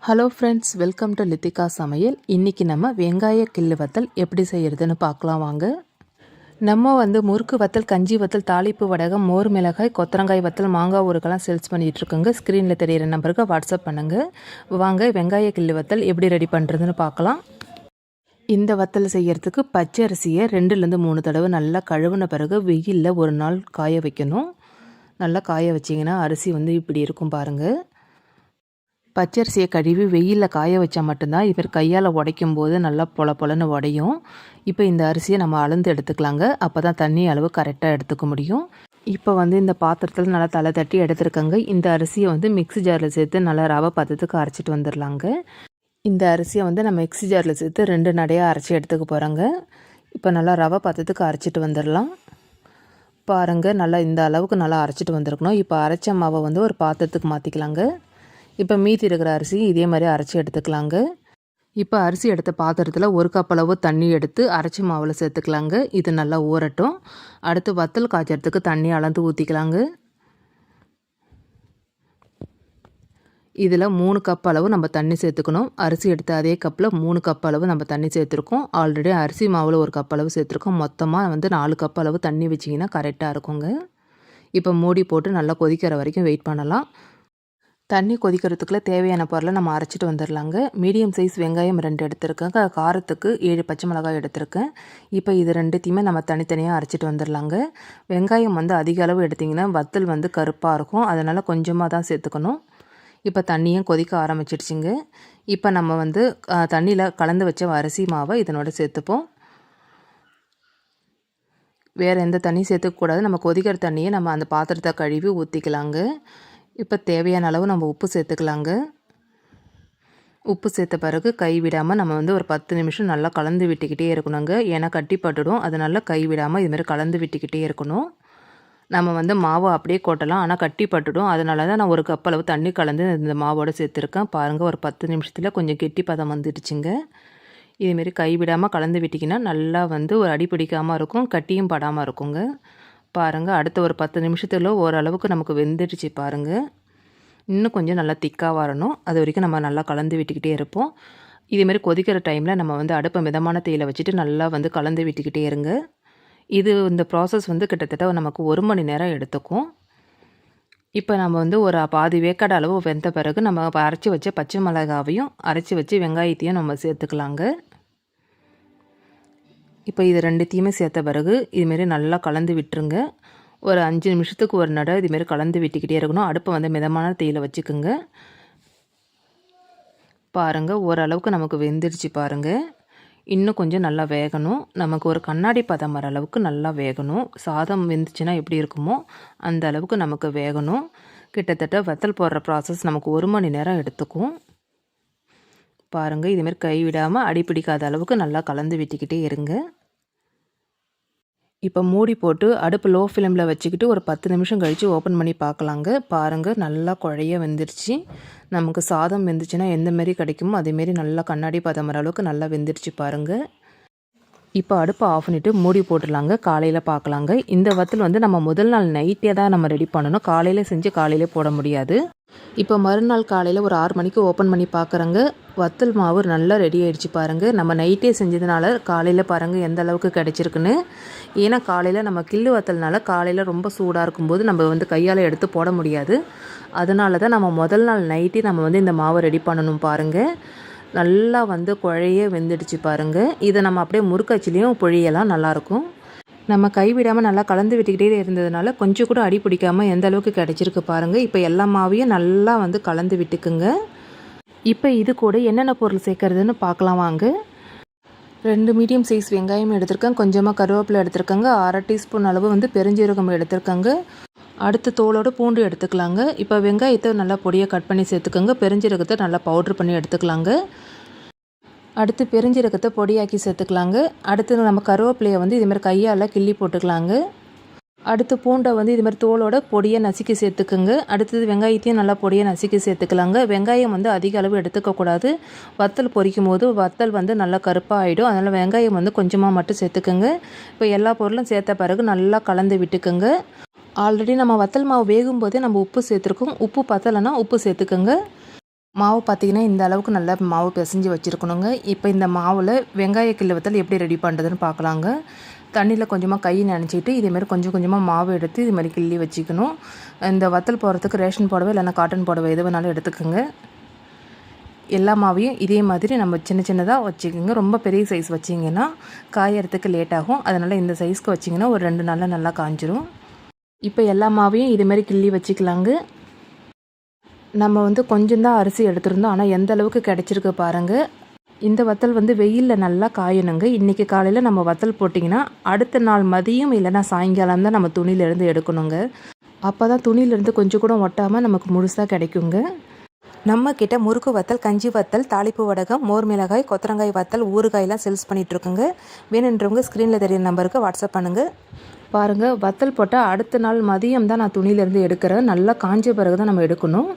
Hello friends, welcome to Lithika சமையல். இன்றைக்கி நம்ம வெங்காய கிள்ளு வத்தல் எப்படி செய்கிறதுன்னு பார்க்கலாம் வாங்க. நம்ம முறுக்கு வத்தல், கஞ்சி வத்தல், தாளிப்பு வடகம், மோர் மிளகாய், கொத்தரங்காய் வத்தல், மாங்காய் ஊறுக்கெல்லாம் சேல்ஸ் பண்ணிகிட்ருக்கோங்க. ஸ்க்ரீனில் தெரிகிற நம்பருக்கு வாட்ஸ்அப் பண்ணுங்கள். வாங்க வெங்காய கிள்ளு வத்தல் எப்படி ரெடி பண்ணுறதுன்னு பார்க்கலாம். இந்த வத்தல் செய்கிறதுக்கு பச்சை அரிசியை 2-3 தடவை நல்லா கழுவின பிறகு வெயிலில் ஒரு நாள் காய வைக்கணும். நல்லா காய வச்சிங்கன்னா அரிசி இப்படி இருக்கும் பாருங்கள். பச்சரிசியை கழுவி வெயிலில் காய வச்சா மட்டும்தான் இவர் கையால் உடைக்கும் போது நல்லா பொலன்னு உடையும். இப்போ இந்த அரிசியை நம்ம அளந்து எடுத்துக்கலாங்க. அப்போ தான் தண்ணி அளவு கரெக்டாக எடுத்துக்க முடியும். இப்போ இந்த பாத்திரத்தில் நல்லா தலை தட்டி எடுத்துருக்கங்க. இந்த அரிசியை மிக்ஸி ஜாரில் சேர்த்து நல்லா ரவை பதத்துக்கு அரைச்சிட்டு வந்துடலாங்க. இந்த அரிசியை நம்ம மிக்ஸி ஜாரில் சேர்த்து 2 நடையாக அரைச்சி எடுத்துக்க போகிறோங்க. இப்போ நல்லா ரவை பதத்துக்கு அரைச்சிட்டு வந்துடலாம். பாருங்கள், நல்லா இந்த அளவுக்கு நல்லா அரைச்சிட்டு வந்துருக்கணும். இப்போ அரைச்ச மாவை ஒரு பாத்திரத்துக்கு மாற்றிக்கலாங்க. இப்போ மீதி இருக்கிற அரிசி இதே மாதிரி அரைச்சி எடுத்துக்கலாங்க. இப்போ அரிசி எடுத்த பாத்திரத்தில் 1 கப் அளவு தண்ணி எடுத்து அரைச்சி மாவில் சேர்த்துக்கலாங்க. இது நல்லா ஊறட்டும். அடுத்து வத்தல் காய்ச்சறதுக்கு தண்ணி அளந்து ஊற்றிக்கலாங்க. இதில் 3 கப் அளவு நம்ம தண்ணி சேர்த்துக்கணும். அரிசி எடுத்த அதே கப்பில் 3 கப் அளவு நம்ம தண்ணி சேர்த்துருக்கோம். ஆல்ரெடி அரிசி மாவில் 1 கப் அளவு சேர்த்துருக்கோம். மொத்தமாக 4 கப் அளவு தண்ணி வச்சிங்கன்னா கரெக்டாக இருக்குங்க. இப்போ மூடி போட்டு நல்லா கொதிக்கிற வரைக்கும் வெயிட் பண்ணலாம். தண்ணி கொதிக்கிறதுக்குள்ளே தேவையான பொருளை நம்ம அரைச்சிட்டு வந்துடலாங்க. மீடியம் சைஸ் வெங்காயம் 2 எடுத்துருக்கேன். காரத்துக்கு 7 பச்சை மிளகாய் எடுத்திருக்கேன். இப்போ இது 2த்தையுமே நம்ம தனித்தனியாக அரைச்சிட்டு வந்துடலாங்க. வெங்காயம் அதிக அளவு எடுத்திங்கன்னா வத்தல் கருப்பாக இருக்கும். அதனால் கொஞ்சமாக தான் சேர்த்துக்கணும். இப்போ தண்ணியும் கொதிக்க ஆரம்பிச்சிடுச்சிங்க. இப்போ நம்ம தண்ணியில் கலந்து வச்ச அரிசி மாவை இதனோட சேர்த்துப்போம். வேறு எந்த தண்ணியும் சேர்த்துக்கூடாது. நம்ம கொதிக்கிற தண்ணியை நம்ம அந்த பாத்திரத்தை கழுவி ஊற்றிக்கலாங்க. இப்போ தேவையான அளவு நம்ம உப்பு சேர்த்துக்கலாங்க. உப்பு சேர்த்த பிறகு கை விடாமல் நம்ம ஒரு 10 நிமிஷம் நல்லா கலந்து விட்டுக்கிட்டே இருக்கணுங்க. ஏன்னா கட்டி பட்டுடும். அதனால கை விடாமல் இதுமாதிரி கலந்து விட்டுக்கிட்டே இருக்கணும். நம்ம மாவு அப்படியே கொட்டலாம், ஆனால் கட்டி பட்டுடும். அதனால தான் நான் 1 கப் அளவு தண்ணி கலந்து இந்த மாவோடு சேர்த்துருக்கேன். பாருங்கள், ஒரு 10 நிமிஷத்தில் கொஞ்சம் கெட்டி பதம் வந்துடுச்சுங்க. இதுமாரி கை விடாமல் கலந்து விட்டிங்கன்னா நல்லா ஒரு அடி பிடிக்காமல் இருக்கும், கட்டியும் படாமல் இருக்குங்க. பாருங்கள், அடுத்த ஒரு 10 நிமிஷத்தில் ஓரளவுக்கு நமக்கு வெந்துடுச்சு பாருங்கள். இன்னும் கொஞ்சம் நல்லா திக்காக வரணும். அது வரைக்கும் நம்ம நல்லா கலந்து விட்டுக்கிட்டே இருப்போம். இதேமாரி கொதிக்கிற டைமில் நம்ம அடுப்பை மிதமான தீயில வச்சுட்டு நல்லா கலந்து விட்டுக்கிட்டே இருங்க. இந்த ப்ராசஸ் கிட்டத்தட்ட நமக்கு 1 மணி நேரம் எடுத்துக்கும். இப்போ நம்ம ஒரு பாதி வேக்காடு அளவு வெந்த பிறகு நம்ம அரைச்சி வச்ச பச்சை மிளகாவையும் அரைச்சி வச்சு வெங்காயத்தையும் நம்ம சேர்த்துக்கலாங்க. இப்போ இது 2த்தையுமே சேர்த்த பிறகு இதுமாரி நல்லா கலந்து விட்டுருங்க. ஒரு 5 நிமிஷத்துக்கு ஒரு நடை இதுமாரி கலந்து விட்டுக்கிட்டே இருக்கணும். அடுப்பை மிதமான தீயில வச்சுக்கோங்க. பாருங்கள், ஓரளவுக்கு நமக்கு வெந்துடுச்சு பாருங்கள். இன்னும் கொஞ்சம் நல்லா வேகணும். நமக்கு ஒரு கண்ணாடி பதம் வர அளவுக்கு நல்லா வேகணும். சாதம் வெந்துச்சுன்னா எப்படி இருக்குமோ அந்த அளவுக்கு நமக்கு வேகணும். கிட்டத்தட்ட வத்தல் போடுற ப்ராசஸ் நமக்கு 1 மணி நேரம் எடுத்துக்கும். பாருங்கள், இதுமாரி கை விடாமல் அடி பிடிக்காத அளவுக்கு நல்லா கலந்து விட்டுக்கிட்டே இருங்க. இப்போ மூடி போட்டு அடுப்பு லோ ஃப்ளேமில் வச்சுக்கிட்டு ஒரு 10 நிமிஷம் கழித்து ஓப்பன் பண்ணி பார்க்கலாங்க. பாருங்கள், நல்லா குழைய வெந்துருச்சு. நமக்கு சாதம் வெந்துச்சுன்னா எந்தமாரி கிடைக்குமோ அதேமாரி நல்லா கண்ணாடி பதம் வர அளவுக்கு நல்லா வெந்துருச்சு பாருங்கள். இப்போ அடுப்பை ஆஃப் பண்ணிவிட்டு மூடி போட்டுடலாங்க. காலையில் பார்க்கலாங்க. இந்த வத்தல் நம்ம முதல் நாள் நைட்டே தான் நம்ம ரெடி பண்ணணும். காலையில் செஞ்சு காலையிலே போட முடியாது. இப்போ மறுநாள் காலையில் ஒரு 6 மணிக்கு ஓப்பன் பண்ணி பார்க்குறேங்க. வத்தல் மாவு நல்லா ரெடி ஆகிடுச்சு பாருங்கள். நம்ம நைட்டே செஞ்சதுனால காலையில் பாருங்கள் எந்த அளவுக்கு கிடச்சிருக்குன்னு. ஏன்னா காலையில் நம்ம கிள்ளு வத்தல்னால காலையில் ரொம்ப சூடாக இருக்கும்போது நம்ம கையால் எடுத்து போட முடியாது. அதனால தான் நம்ம முதல் நாள் நைட்டே நம்ம இந்த மாவை ரெடி பண்ணணும் பாருங்கள். நல்லா குழைய வெந்துடுச்சு பாருங்கள். இதை நம்ம அப்படியே முறுக்காச்சிலையும் பொழியலாம், நல்லாயிருக்கும். நம்ம கைவிடாமல் நல்லா கலந்து விட்டுக்கிட்டே இருந்ததுனால கொஞ்சம் கூட அடி பிடிக்காமல் எந்த அளவுக்கு கிடச்சிருக்கு பாருங்கள். இப்போ எல்லா மாவையும் நல்லா கலந்து விட்டுக்குங்க. இப்போ இது கூட என்னென்ன பொருள் சேர்க்குறதுன்னு பார்க்கலாம் வாங்க. 2 மீடியம் சைஸ் வெங்காயம் எடுத்திருக்கேன். கொஞ்சமாக கருவேப்பிலை எடுத்திருக்கேங்க. 1/2 டீஸ்பூன் அளவு பெருஞ்சீரகம் எடுத்திருக்கேங்க. அடுத்து தோலோடு பூண்டு எடுத்துக்கலாங்க. இப்போ வெங்காயத்தை நல்லா பொடியாக கட் பண்ணி சேர்த்துக்கோங்க. பெருஞ்சீரகத்தை நல்லா பவுட்ரு பண்ணி எடுத்துக்கலாங்க. அடுத்து பெருஞ்சீரகத்தை பொடியாக்கி சேர்த்துக்கலாங்க. அடுத்து நம்ம கருவேப்பிலையை இதுமாதிரி கையால் கிள்ளி போட்டுக்கலாங்க. அடுத்து பூண்டை இதுமாதிரி தோலோட பொடியை நசுக்கி சேர்த்துக்குங்க. அடுத்தது வெங்காயத்தையும் நல்லா பொடியை நசுக்கி சேர்த்துக்கலாங்க. வெங்காயம் அதிக அளவு எடுத்துக்கக்கூடாது. வத்தல் பொரிக்கும் போது வத்தல் நல்லா கருப்பாக ஆகிடும். அதனால் வெங்காயம் கொஞ்சமாக மட்டும் சேர்த்துக்குங்க. இப்போ எல்லா பொருளும் சேர்த்த பிறகு நல்லா கலந்து விட்டுக்குங்க. ஆல்ரெடி நம்ம வத்தல் மாவு வேகும் போதே நம்ம உப்பு சேர்த்துருக்கோம். உப்பு பத்தலைன்னா உப்பு சேர்த்துக்கோங்க. மாவு பார்த்திங்கன்னா இந்த அளவுக்கு நல்லா மாவு பிசைஞ்சு வச்சுருக்கணுங்க. இப்போ இந்த மாவில் வெங்காய கிள்ளு வத்தல் எப்படி ரெடி பண்ணுறதுன்னு பார்க்கலாங்க. தண்ணியில் கொஞ்சமாக கை நனைச்சிட்டு இதேமாதிரி கொஞ்சம் கொஞ்சமாக மாவு எடுத்து இது மாதிரி கிள்ளி வச்சுக்கணும். இந்த வத்தல் போடுறதுக்கு ரேஷன் புடவை இல்லைன்னா காட்டன் புடவை எது வேணாலும் எடுத்துக்கோங்க. எல்லா மாவையும் இதே மாதிரி நம்ம சின்ன சின்னதாக வச்சுக்கோங்க. ரொம்ப பெரிய சைஸ் வச்சிங்கன்னா காயறதுக்கு லேட் ஆகும். அதனால் இந்த சைஸ்க்கு வச்சிங்கன்னா ஒரு 2 நாளில் நல்லா காஞ்சிரும். இப்போ எல்லா மாவையும் இதுமாரி கிள்ளி வச்சுக்கலாங்க. நம்ம கொஞ்சம் தான் அரிசி எடுத்துருந்தோம், ஆனால் எந்த அளவுக்கு கிடச்சிருக்கு பாருங்கள். இந்த வத்தல் வெயிலில் நல்லா காயணுங்க. இன்றைக்கி காலையில் நம்ம வத்தல் போட்டிங்கன்னா அடுத்த நாள் மதியம் இல்லைனா சாயங்காலம் தான் நம்ம துணியிலேருந்து எடுக்கணுங்க. அப்போ தான் துணியிலேருந்து கொஞ்சம் கூட ஒட்டாமல் நமக்கு முழுசாக கிடைக்குங்க. நம்மக்கிட்ட முறுக்கு வத்தல், கஞ்சி வத்தல், தாளிப்பு வடகம், மோர் மிளகாய், கொத்தரங்காய் வத்தல், ஊறுகாயெல்லாம் சேல்ஸ் பண்ணிகிட்ருக்குங்க. வேணுன்றவங்க ஸ்க்ரீனில் தெரியிற நம்பருக்கு வாட்ஸ்அப் பண்ணுங்கள். பாருங்கள், வத்தல் போட்டால் அடுத்த நாள் மதியம் தான் நான் துணியிலேருந்து எடுக்கிறேன். நல்லா காஞ்ச பிறகு தான் நம்ம எடுக்கணும்.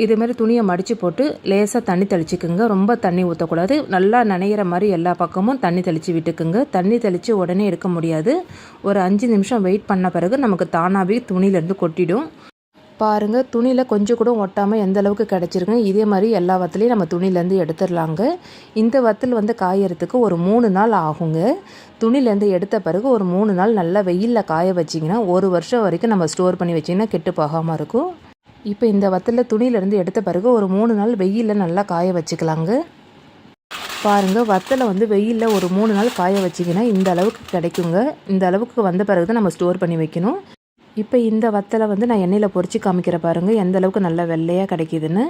இதுமாரி துணியை மடித்து போட்டு லேசாக தண்ணி தெளிச்சிக்குங்க. ரொம்ப தண்ணி ஊற்றக்கூடாது. நல்லா நனைகிற மாதிரி எல்லா பக்கமும் தண்ணி தெளித்து விட்டுக்குங்க. தண்ணி தெளித்து உடனே எடுக்க முடியாது. ஒரு 5 நிமிஷம் வெயிட் பண்ண பிறகு நமக்கு தானாகவே துணியிலேருந்து கொட்டிடும். பாருங்கள், துணியில் கொஞ்சம் கூட ஒட்டாமல் எந்த அளவுக்கு கிடச்சிருக்கு. இதே மாதிரி எல்லா வத்தலையும் நம்ம துணியிலேருந்து எடுத்துடலாங்க. இந்த வத்தல் காயறதுக்கு ஒரு 3 நாள் ஆகுங்க. துணியிலேருந்து எடுத்த பிறகு ஒரு 3 நாள் நல்லா வெயிலில் காய வச்சிங்கன்னா 1 வருஷம் வரைக்கும் நம்ம ஸ்டோர் பண்ணி வச்சிங்கன்னா கெட்டு போகாமல் இருக்கும். இப்போ இந்த வத்தலில் துணியிலேருந்து எடுத்த பிறகு ஒரு 3 நாள் வெயிலில் நல்லா காய வச்சுக்கலாங்க. பாருங்கள், வத்தலை வெயிலில் ஒரு 3 நாள் காய வச்சிங்கன்னா இந்த அளவுக்கு கிடைக்குங்க. இந்த அளவுக்கு வந்த பிறகு தான் நம்ம ஸ்டோர் பண்ணி வைக்கணும். இப்போ இந்த வத்தலை நான் எண்ணெயில் பொரித்து காமிக்கிற பாருங்கள் எந்த அளவுக்கு நல்லா வெள்ளையாக கிடைக்கிதுன்னு.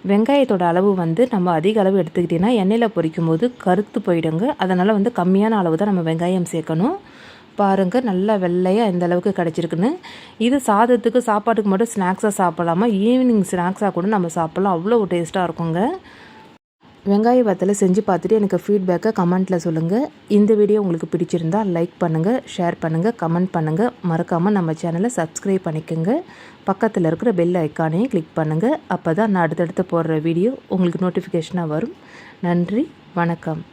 வெங்காயத்தோட அளவு நம்ம அதிக அளவு எடுத்துக்கிட்டிங்கன்னா எண்ணெயில் பொரிக்கும் போது கருத்து போயிடுங்க. அதனால் கம்மியான அளவு தான் நம்ம வெங்காயம் சேர்க்கணும். பாருங்கள், நல்லா வெள்ளையாக எந்த அளவுக்கு கிடச்சிருக்குன்னு. இது சாதத்துக்கு சாப்பாட்டுக்கு மட்டும் ஸ்நாக்ஸாக சாப்பிட்லாமா, ஈவினிங் ஸ்நாக்ஸாக கூட நம்ம சாப்பிட்லாம். அவ்வளோ டேஸ்ட்டாக இருக்குங்க. வெங்காய வத்தலை செஞ்சு பார்த்துட்டு எனக்கு ஃபீட்பேக்கை கமெண்ட்டில் சொல்லுங்கள். இந்த வீடியோ உங்களுக்கு பிடிச்சிருந்தால் லைக் பண்ணுங்கள், ஷேர் பண்ணுங்கள், கமெண்ட் பண்ணுங்கள். மறக்காமல் நம்ம சேனலை சப்ஸ்கிரைப் பண்ணிக்கோங்க. பக்கத்தில் இருக்கிற பெல் ஐக்கானையும் கிளிக் பண்ணுங்கள். அப்போ தான் நான் அடுத்தடுத்து போடுற வீடியோ உங்களுக்கு நோட்டிஃபிகேஷனாக வரும். நன்றி, வணக்கம்.